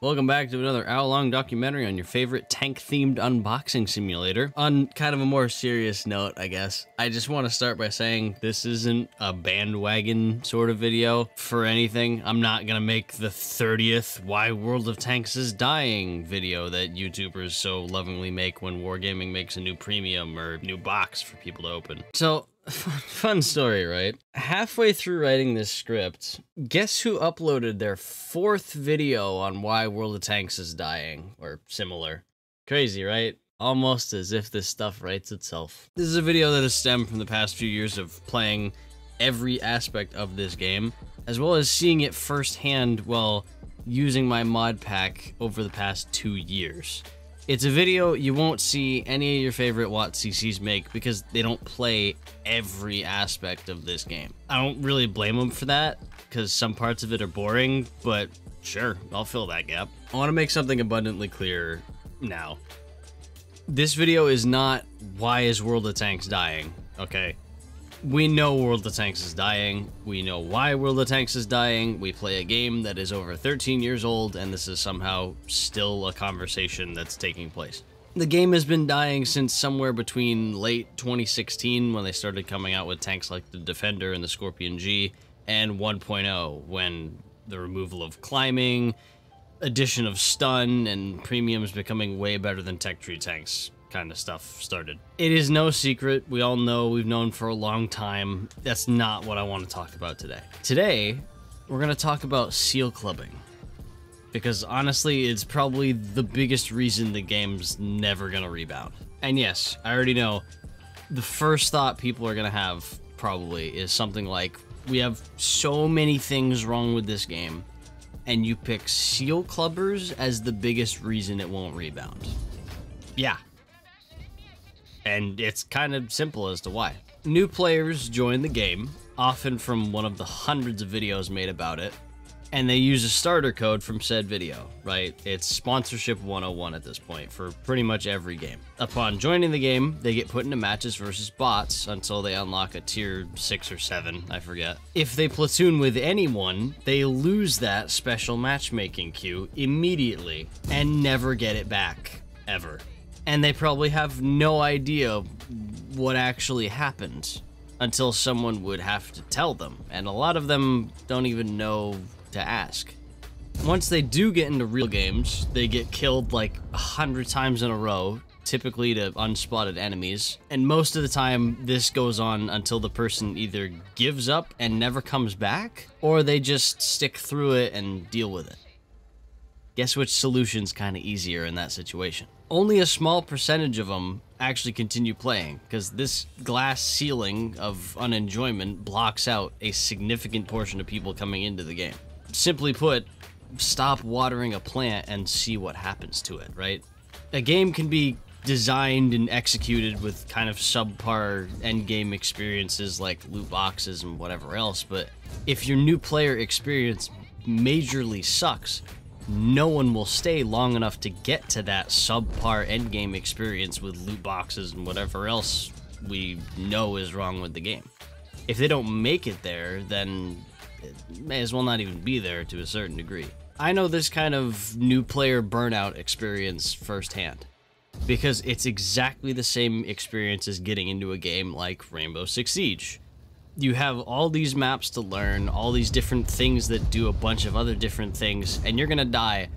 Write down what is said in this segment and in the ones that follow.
Welcome back to another hour-long documentary on your favorite tank-themed unboxing simulator. On kind of a more serious note, I guess, I just want to start by saying this isn't a bandwagon sort of video for anything. I'm not gonna make the 30th Why World of Tanks is Dying video that YouTubers so lovingly make when Wargaming makes a new premium or new box for people to open. So, fun story, right? Halfway through writing this script, guess who uploaded their 4th video on why World of Tanks is dying, or similar? Crazy, right? Almost as if this stuff writes itself. This is a video that has stemmed from the past few years of playing every aspect of this game, as well as seeing it firsthand while using my mod pack over the past 2 years. It's a video you won't see any of your favorite WotCCs make because they don't play every aspect of this game. I don't really blame them for that, because some parts of it are boring, but sure, I'll fill that gap. I want to make something abundantly clear now. This video is not why is World of Tanks dying, okay? We know World of Tanks is dying, we know why World of Tanks is dying, we play a game that is over 13 years old, and this is somehow still a conversation that's taking place. The game has been dying since somewhere between late 2016, when they started coming out with tanks like the Defender and the Scorpion G, and 1.0, when the removal of climbing, addition of stun, and premiums becoming way better than tech tree tanks kind of stuff started. It is no secret, we all know, we've known for a long time, that's not what I want to talk about today. Today, we're going to talk about seal clubbing. Because honestly, it's probably the biggest reason the game's never going to rebound. And yes, I already know, the first thought people are going to have, probably, is something like, we have so many things wrong with this game, and you pick seal clubbers as the biggest reason it won't rebound. Yeah. And it's kind of simple as to why. New players join the game, often from one of the hundreds of videos made about it, and they use a starter code from said video, right? It's sponsorship 101 at this point for pretty much every game. Upon joining the game, they get put into matches versus bots until they unlock a tier 6 or 7, I forget. If they platoon with anyone, they lose that special matchmaking queue immediately and never get it back, ever. And they probably have no idea what actually happened until someone would have to tell them. And a lot of them don't even know to ask. Once they do get into real games, they get killed like 100 times in a row, typically to unspotted enemies. And most of the time, this goes on until the person either gives up and never comes back, or they just stick through it and deal with it. Guess which solution's kind of easier in that situation? Only a small percentage of them actually continue playing, because this glass ceiling of unenjoyment blocks out a significant portion of people coming into the game. Simply put, stop watering a plant and see what happens to it, right? A game can be designed and executed with kind of subpar endgame experiences like loot boxes and whatever else, but if your new player experience majorly sucks, no one will stay long enough to get to that subpar endgame experience with loot boxes and whatever else we know is wrong with the game. If they don't make it there, then it may as well not even be there to a certain degree. I know this kind of new player burnout experience firsthand, because it's exactly the same experience as getting into a game like Rainbow Six Siege. You have all these maps to learn, all these different things that do a bunch of other different things, and you're gonna die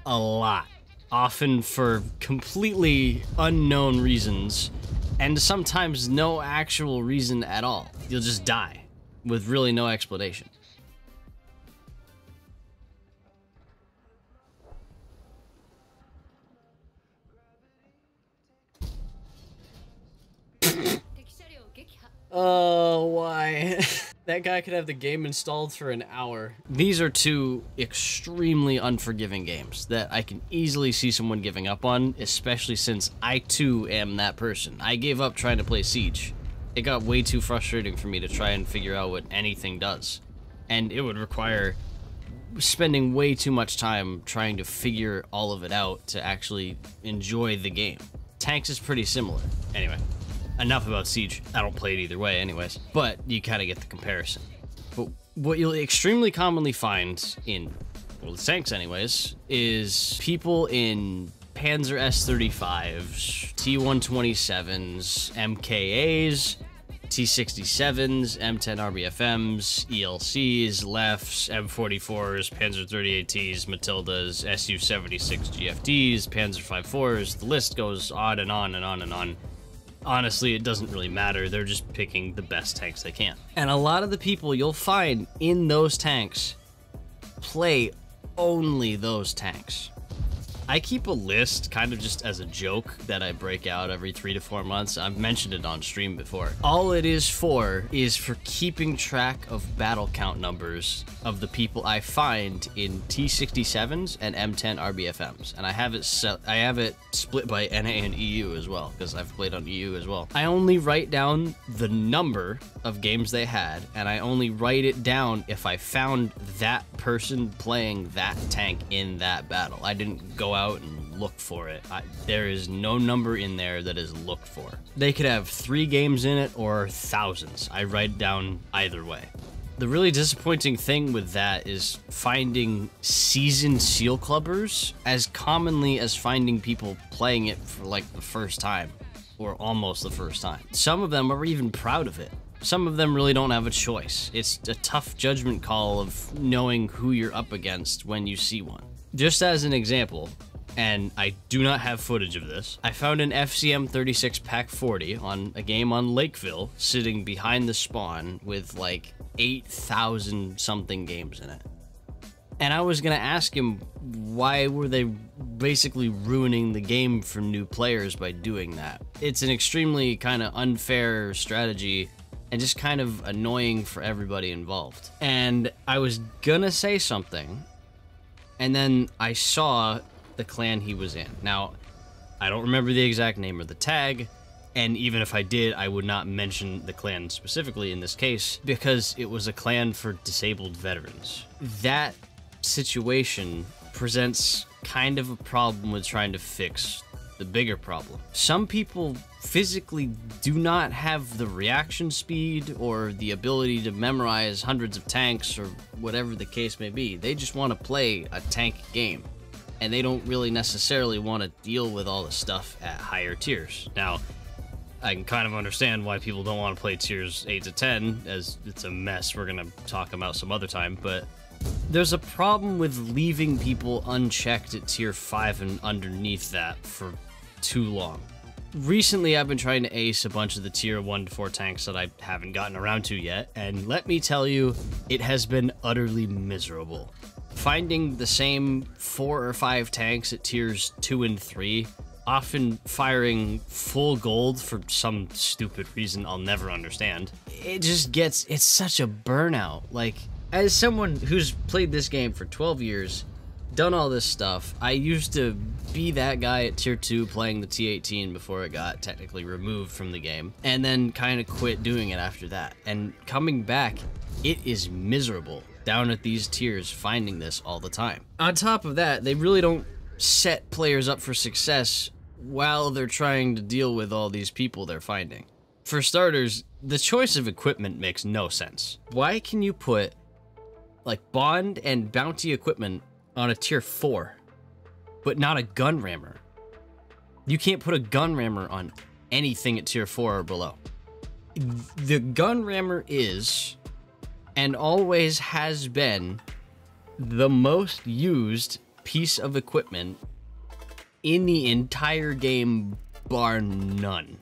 a lot. Often for completely unknown reasons, and sometimes no actual reason at all. You'll just die, with really no explanation. Oh, why? That guy could have the game installed for an hour. These are two extremely unforgiving games that I can easily see someone giving up on, especially since I too am that person. I gave up trying to play Siege. It got way too frustrating for me to try and figure out what anything does. And it would require spending way too much time trying to figure all of it out to actually enjoy the game. Tanks is pretty similar. Anyway. Enough about Siege. I don't play it either way anyways, but you kind of get the comparison. But what you'll extremely commonly find in well, the tanks anyways, is people in Panzer S-35s, T-127s, MKAs, T-67s, M10 RBFMs, ELCs, LEFs, M44s, Panzer 38Ts, Matildas, Su-76 GFDs, Panzer 54s, the list goes on and on and on and on. Honestly, it doesn't really matter, they're just picking the best tanks they can. And a lot of the people you'll find in those tanks play only those tanks. I keep a list kind of just as a joke that I break out every 3 to 4 months. I've mentioned it on stream before. All it is for keeping track of battle count numbers of the people I find in T-67s and M10 RBFMs. And I have it split by NA and EU as well, because I've played on EU as well. I only write down the number of games they had, and I only write it down if I found that person playing that tank in that battle. I didn't go out and look for it. There is no number in there that is looked for. They could have 3 games in it or thousands. I write down either way. The really disappointing thing with that is finding seasoned seal clubbers as commonly as finding people playing it for like the first time or almost the first time. Some of them are even proud of it. Some of them really don't have a choice. It's a tough judgment call of knowing who you're up against when you see one. Just as an example, and I do not have footage of this, I found an FCM 36 Pack 40 on a game on Lakeville sitting behind the spawn with like 8,000 something games in it. And I was gonna ask him why were they basically ruining the game for new players by doing that. It's an extremely kind of unfair strategy and just kind of annoying for everybody involved. And I was gonna say something, and then I saw the clan he was in. Now, I don't remember the exact name of the tag, and even if I did, I would not mention the clan specifically in this case, because it was a clan for disabled veterans. That situation presents kind of a problem with trying to fix the bigger problem. Some people physically do not have the reaction speed or the ability to memorize hundreds of tanks or whatever the case may be. They just want to play a tank game, and they don't really necessarily want to deal with all the stuff at higher tiers. Now, I can kind of understand why people don't want to play tiers 8 to 10, as it's a mess we're going to talk about some other time, but there's a problem with leaving people unchecked at tier 5 and underneath that for too long. Recently, I've been trying to ace a bunch of the tier 1 to 4 tanks that I haven't gotten around to yet, and let me tell you, it has been utterly miserable. Finding the same 4 or 5 tanks at tiers 2 and 3, often firing full gold for some stupid reason I'll never understand. It's such a burnout. Like, as someone who's played this game for 12 years, done all this stuff, I used to be that guy at tier 2 playing the T-18 before it got technically removed from the game, and then kind of quit doing it after that. And coming back, it is miserable down at these tiers finding this all the time. On top of that, they really don't set players up for success while they're trying to deal with all these people they're finding. For starters, the choice of equipment makes no sense. Why can you put like bond and bounty equipment on a tier 4, but not a gun rammer? You can't put a gun rammer on anything at tier 4 or below. The gun rammer is, and always has been, the most used piece of equipment in the entire game, bar none.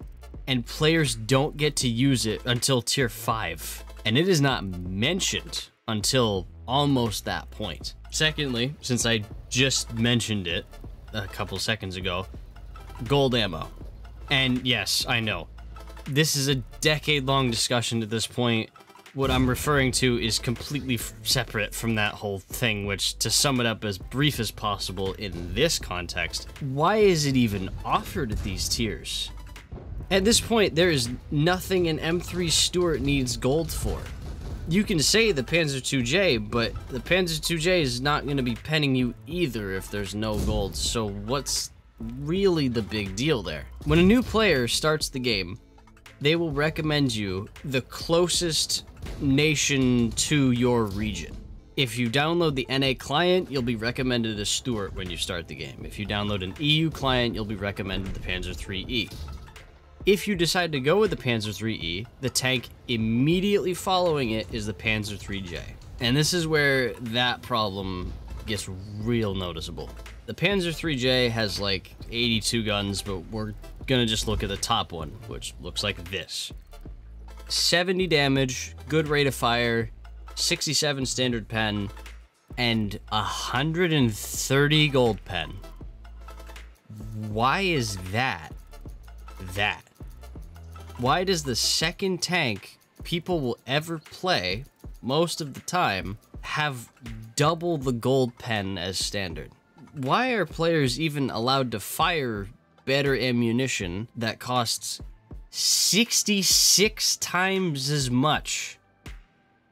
And players don't get to use it until tier 5. And it is not mentioned until almost that point. Secondly, since I just mentioned it a couple seconds ago, gold ammo. And yes, I know, this is a decade-long discussion at this point. What I'm referring to is completely separate from that whole thing, which, to sum it up as brief as possible in this context, why is it even offered at these tiers? At this point, there is nothing an M3 Stuart needs gold for. You can say the Panzer IIJ, but the Panzer IIJ is not going to be penning you either if there's no gold, so what's really the big deal there? When a new player starts the game, they will recommend you the closest nation to your region. If you download the NA client, you'll be recommended a Stuart when you start the game. If you download an EU client, you'll be recommended the Panzer IIIe. If you decide to go with the Panzer IIIe, the tank immediately following it is the Panzer IIIJ. And this is where that problem gets real noticeable. The Panzer IIIJ has like 82 guns, but we're gonna just look at the top one, which looks like this. 70 damage, good rate of fire, 67 standard pen, and 130 gold pen. Why is that? Why does the second tank people will ever play most of the time have double the gold pen as standard? Why are players even allowed to fire better ammunition that costs 66 times as much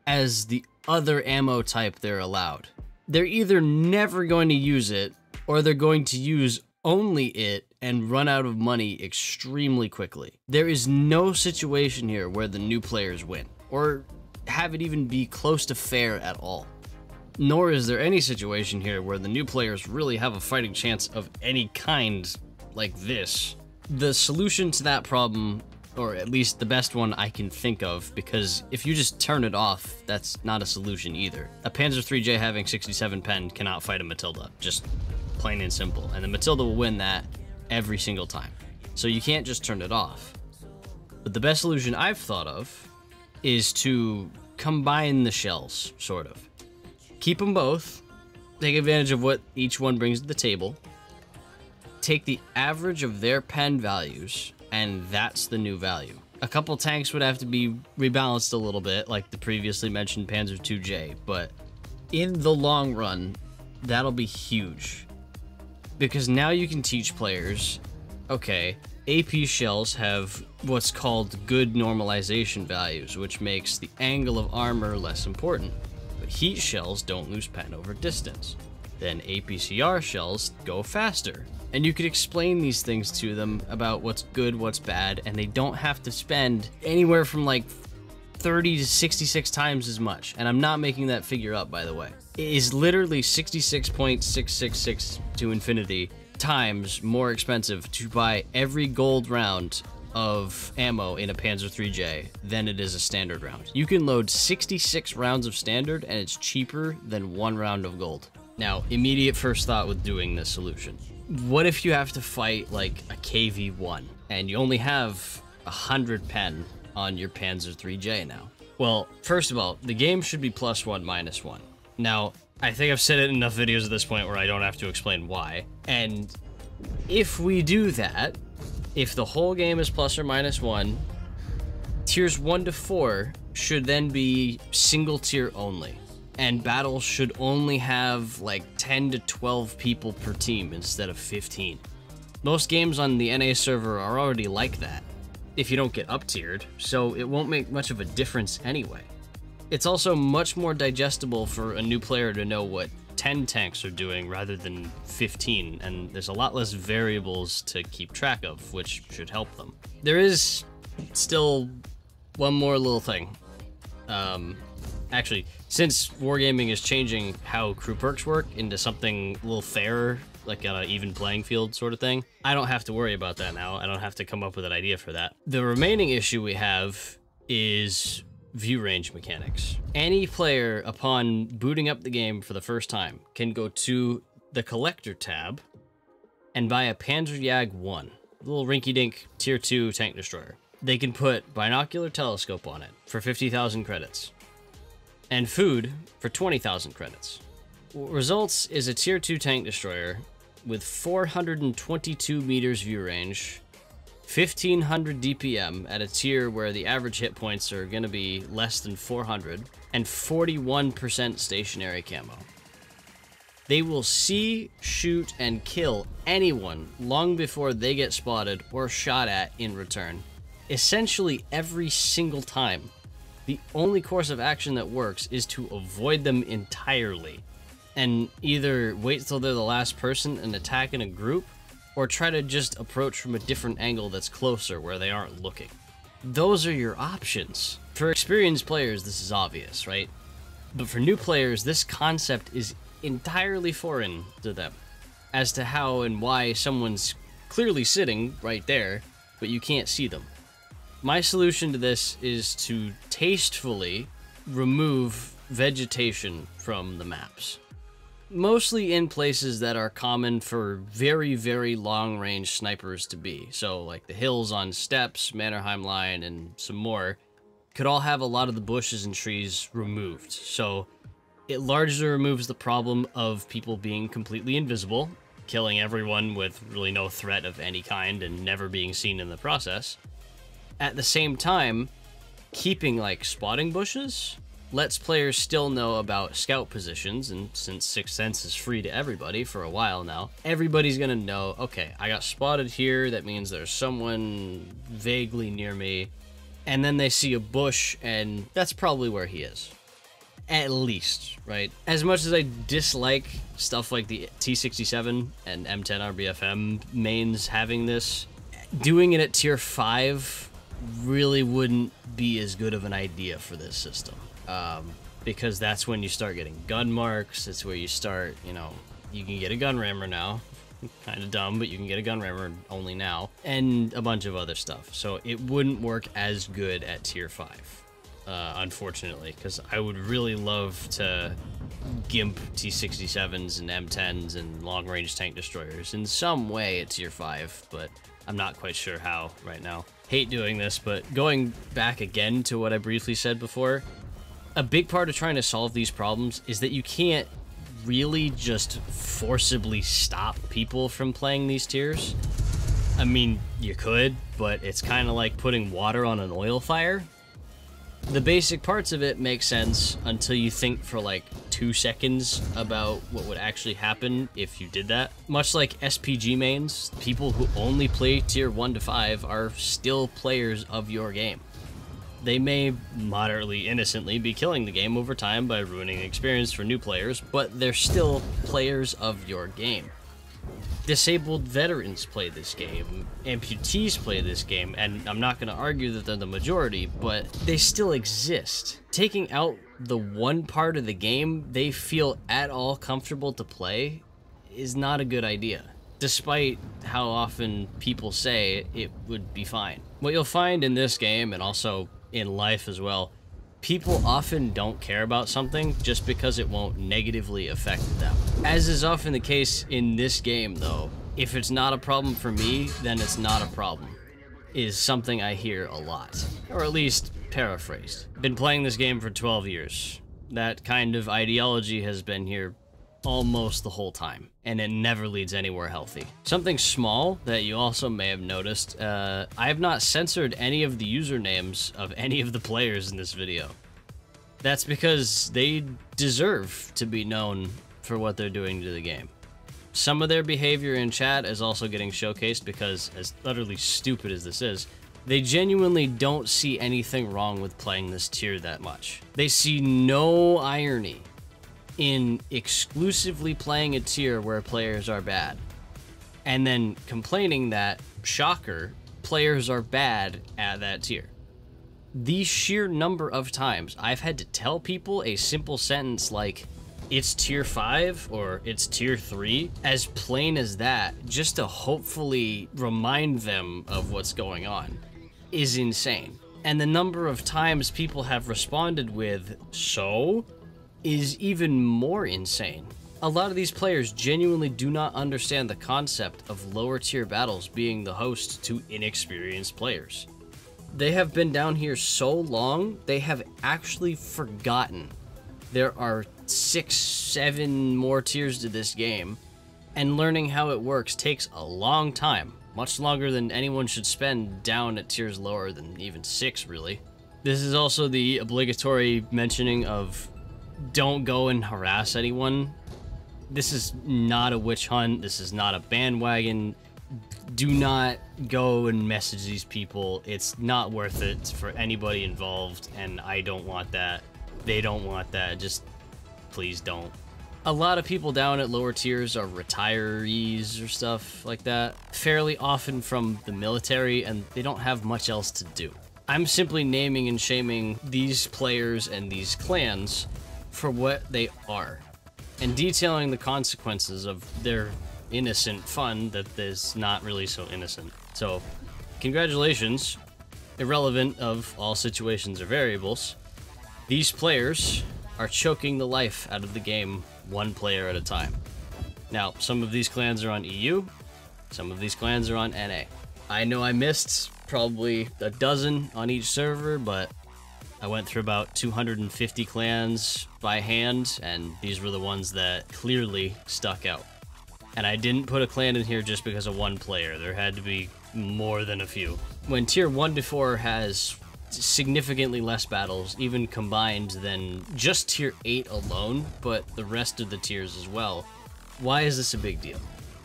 as the other ammo type they're allowed? They're either never going to use it, or they're going to use only it and run out of money extremely quickly. There is no situation here where the new players win, or have it even be close to fair at all. Nor is there any situation here where the new players really have a fighting chance of any kind like this. The solution to that problem, or at least the best one I can think of, because if you just turn it off, that's not a solution either. A Panzer IIIJ having 67 pen cannot fight a Matilda, just plain and simple. And the Matilda will win that every single time. So you can't just turn it off. But the best solution I've thought of is to combine the shells, sort of. Keep them both, take advantage of what each one brings to the table, take the average of their pen values, and that's the new value. A couple tanks would have to be rebalanced a little bit, like the previously mentioned Panzer IIJ, but in the long run, that'll be huge. Because now you can teach players, okay, AP shells have what's called good normalization values, which makes the angle of armor less important. But heat shells don't lose pen over distance. Then APCR shells go faster. And you could explain these things to them about what's good, what's bad, and they don't have to spend anywhere from like 30 to 66 times as much. And I'm not making that figure up, by the way. It is literally 66.666 to infinity times more expensive to buy every gold round of ammo in a Panzer IIIJ than it is a standard round. You can load 66 rounds of standard and it's cheaper than 1 round of gold. Now, immediate first thought with doing this solution. What if you have to fight like a KV-1 and you only have 100 pen on your Panzer IIIJ now? Well, first of all, the game should be +1, -1. Now, I think I've said it in enough videos at this point where I don't have to explain why. And if we do that, if the whole game is +or -1, tiers 1 to 4 should then be single tier only. And battles should only have like 10 to 12 people per team instead of 15. Most games on the NA server are already like that, if you don't get up-tiered, so it won't make much of a difference anyway. It's also much more digestible for a new player to know what 10 tanks are doing rather than 15, and there's a lot less variables to keep track of, which should help them. There is still one more little thing. Actually, since Wargaming is changing how crew perks work into something a little fairer, like on an even playing field sort of thing, I don't have to worry about that now. I don't have to come up with an idea for that. The remaining issue we have is view range mechanics. Any player, upon booting up the game for the first time, can go to the Collector tab and buy a Panzer Jag 1, a little rinky-dink tier 2 tank destroyer. They can put binocular telescope on it for 50,000 credits, and food for 20,000 credits. What results is a tier 2 tank destroyer with 422 meters view range, 1500 DPM at a tier where the average hit points are going to be less than 400, and 41% stationary camo. They will see, shoot, and kill anyone long before they get spotted or shot at in return, essentially every single time. The only course of action that works is to avoid them entirely, and either wait till they're the last person and attack in a group, or try to just approach from a different angle that's closer where they aren't looking. Those are your options. For experienced players, this is obvious, right? But for new players, this concept is entirely foreign to them as to how and why someone's clearly sitting right there, but you can't see them. My solution to this is to tastefully remove vegetation from the maps. Mostly in places that are common for very, very long-range snipers to be. So like the hills on Steps, Mannerheim Line, and some more could all have a lot of the bushes and trees removed. So it largely removes the problem of people being completely invisible, killing everyone with really no threat of any kind and never being seen in the process. At the same time, keeping like spotting bushes lets players still know about scout positions, and since Sixth Sense is free to everybody for a while now, everybody's gonna know, okay, I got spotted here, that means there's someone vaguely near me, and then they see a bush, and that's probably where he is. At least, right? As much as I dislike stuff like the T67 and M10 RBFM mains having this, doing it at tier 5 really wouldn't be as good of an idea for this system. Because that's when you start getting gun marks, it's where you start, you know, you can get a gun rammer now. Kind of dumb, but you can get a gun rammer only now, and a bunch of other stuff. So it wouldn't work as good at tier 5, unfortunately, because I would really love to gimp T67s and M10s and long-range tank destroyers in some way at tier 5, but I'm not quite sure how right now. Hate doing this, but going back again to what I briefly said before, a big part of trying to solve these problems is that you can't really just forcibly stop people from playing these tiers. I mean, you could, but it's kind of like putting water on an oil fire. The basic parts of it make sense until you think for like 2 seconds about what would actually happen if you did that. Much like SPG mains, people who only play tier 1 to 5 are still players of your game. They may moderately innocently be killing the game over time by ruining the experience for new players, but they're still players of your game. Disabled veterans play this game, amputees play this game, and I'm not going to argue that they're the majority, but they still exist. Taking out the one part of the game they feel at all comfortable to play is not a good idea, despite how often people say it would be fine. What you'll find in this game, and also in life as well, people often don't care about something just because it won't negatively affect them. As is often the case in this game though, if it's not a problem for me, then it's not a problem, is something I hear a lot. Or at least paraphrased. Been playing this game for 12 years. That kind of ideology has been here almost the whole time, and it never leads anywhere healthy. Something small that you also may have noticed, I have not censored any of the usernames of any of the players in this video. That's because they deserve to be known for what they're doing to the game. Some of their behavior in chat is also getting showcased because, as utterly stupid as this is, they genuinely don't see anything wrong with playing this tier that much. They see no irony in exclusively playing a tier where players are bad, and then complaining that, shocker, players are bad at that tier. The sheer number of times I've had to tell people a simple sentence like, it's tier 5 or it's tier 3, as plain as that, just to hopefully remind them of what's going on, is insane. And the number of times people have responded with, so? Is even more insane. A lot of these players genuinely do not understand the concept of lower tier battles being the host to inexperienced players. They have been down here so long, they have actually forgotten there are 6, 7 more tiers to this game, and learning how it works takes a long time, much longer than anyone should spend down at tiers lower than even 6, really. This is also the obligatory mentioning of don't go and harass anyone. This is not a witch hunt. This is not a bandwagon. Do not go and message these people. It's not worth it for anybody involved, and I don't want that. They don't want that. Just please don't. A lot of people down at lower tiers are retirees or stuff like that, fairly often from the military, and they don't have much else to do. I'm simply naming and shaming these players and these clans for what they are, and detailing the consequences of their innocent fun that is not really so innocent. So, congratulations, irrelevant of all situations or variables. These players are choking the life out of the game one player at a time. Now, some of these clans are on EU, some of these clans are on NA. I know I missed probably a dozen on each server, but I went through about 250 clans by hand, and these were the ones that clearly stuck out. And I didn't put a clan in here just because of one player. There had to be more than a few. When tier 1 to 4 has significantly less battles, even combined, than just tier 8 alone, but the rest of the tiers as well, why is this a big deal?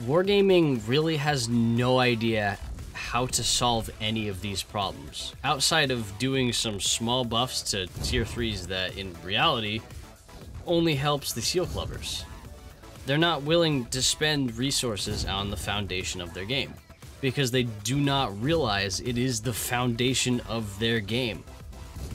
Wargaming really has no idea how to solve any of these problems, outside of doing some small buffs to tier 3s that, in reality, only helps the seal clubbers. They're not willing to spend resources on the foundation of their game, because they do not realize it is the foundation of their game.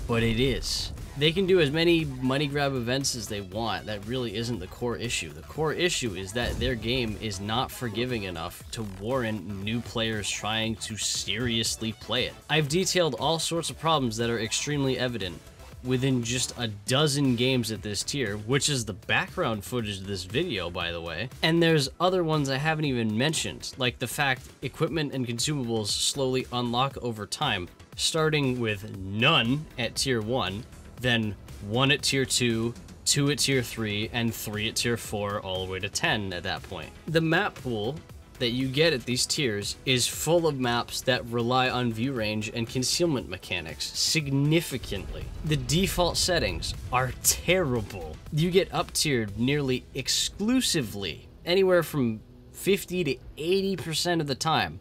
But it is. They can do as many money grab events as they want. That really isn't the core issue. The core issue is that their game is not forgiving enough to warrant new players trying to seriously play it. I've detailed all sorts of problems that are extremely evident within just a dozen games at this tier, which is the background footage of this video, by the way. And there's other ones I haven't even mentioned, like the fact equipment and consumables slowly unlock over time, starting with none at tier 1, then 1 at tier 2, 2 at tier 3, and 3 at tier 4, all the way to 10 at that point. The map pool that you get at these tiers is full of maps that rely on view range and concealment mechanics significantly. The default settings are terrible. You get up-tiered nearly exclusively, anywhere from 50 to 80% of the time.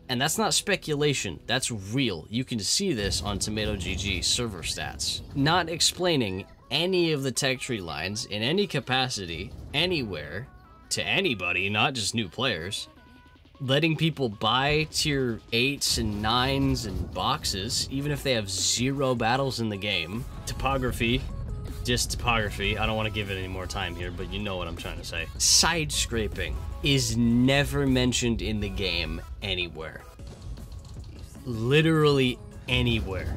And that's not speculation, that's real. You can see this on TomatoGG server stats. Not explaining any of the tech tree lines in any capacity, anywhere, to anybody, not just new players. Letting people buy tier 8s and 9s and boxes, even if they have 0 battles in the game. Topography, just topography. I don't want to give it any more time here, but you know what I'm trying to say. Side scraping is never mentioned in the game anywhere. Literally anywhere.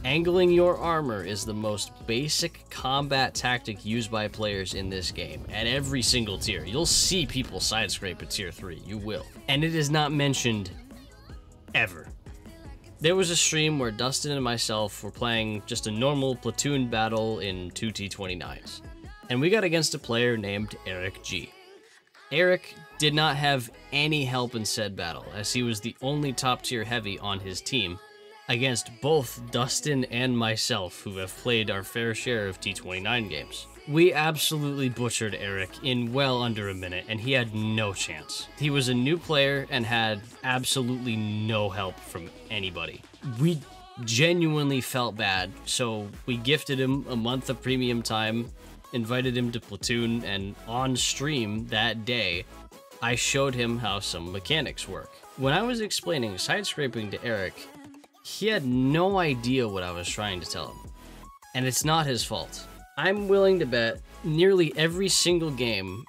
Angling your armor is the most basic combat tactic used by players in this game, at every single tier. You'll see people side scrape at tier 3, you will. And it is not mentioned ever. There was a stream where Dustin and myself were playing just a normal platoon battle in 2 T29s, and we got against a player named Eric G. Eric did not have any help in said battle, as he was the only top tier heavy on his team, against both Dustin and myself, who have played our fair share of T29 games. We absolutely butchered Eric in well under a minute, and he had no chance. He was a new player and had absolutely no help from anybody. We genuinely felt bad, so we gifted him a month of premium time, invited him to platoon, and on stream that day, I showed him how some mechanics work. When I was explaining side scraping to Eric, he had no idea what I was trying to tell him, and it's not his fault. I'm willing to bet nearly every single game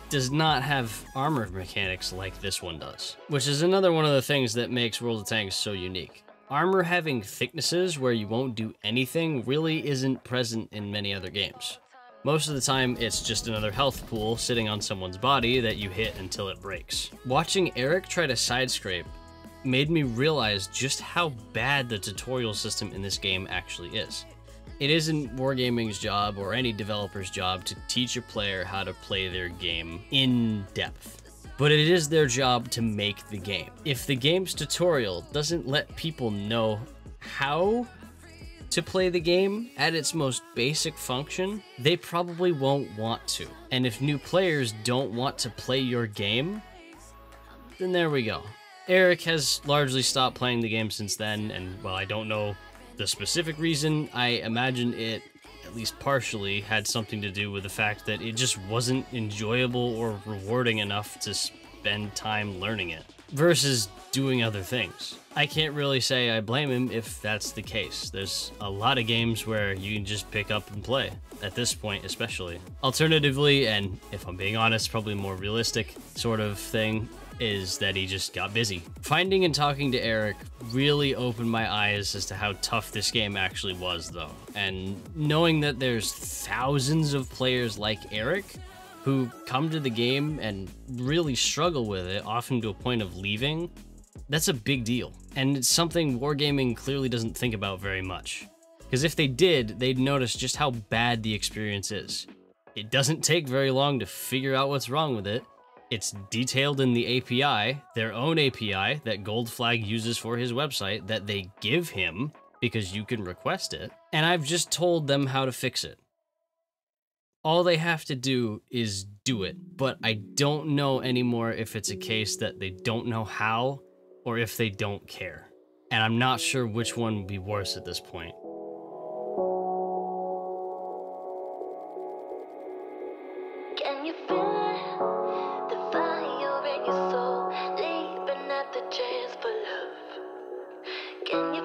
does not have armor mechanics like this one does, which is another one of the things that makes World of Tanks so unique. Armor having thicknesses where you won't do anything really isn't present in many other games. Most of the time, it's just another health pool sitting on someone's body that you hit until it breaks. Watching Eric try to side scrape made me realize just how bad the tutorial system in this game actually is. It isn't Wargaming's job or any developer's job to teach a player how to play their game in depth, but it is their job to make the game. If the game's tutorial doesn't let people know how to play the game at its most basic function, they probably won't want to. And if new players don't want to play your game, then there we go. Eric has largely stopped playing the game since then, and while I don't know the specific reason, I imagine it, at least partially, had something to do with the fact that it just wasn't enjoyable or rewarding enough to spend time learning it versus doing other things. I can't really say I blame him if that's the case. There's a lot of games where you can just pick up and play, at this point especially. Alternatively, and if I'm being honest, probably more realistic sort of thing, is that he just got busy. Finding and talking to Eric really opened my eyes as to how tough this game actually was, though. And knowing that there's thousands of players like Eric who come to the game and really struggle with it, often to a point of leaving, that's a big deal. And it's something wargaming clearly doesn't think about very much. Because if they did, they'd notice just how bad the experience is. It doesn't take very long to figure out what's wrong with it. It's detailed in the API, their own API that Gold Flag uses for his website that they give him because you can request it. And I've just told them how to fix it. All they have to do is do it, but I don't know anymore if it's a case that they don't know how or if they don't care. And I'm not sure which one would be worse at this point. Can you feel the fire in your soul, leaping at the chance for love? Can you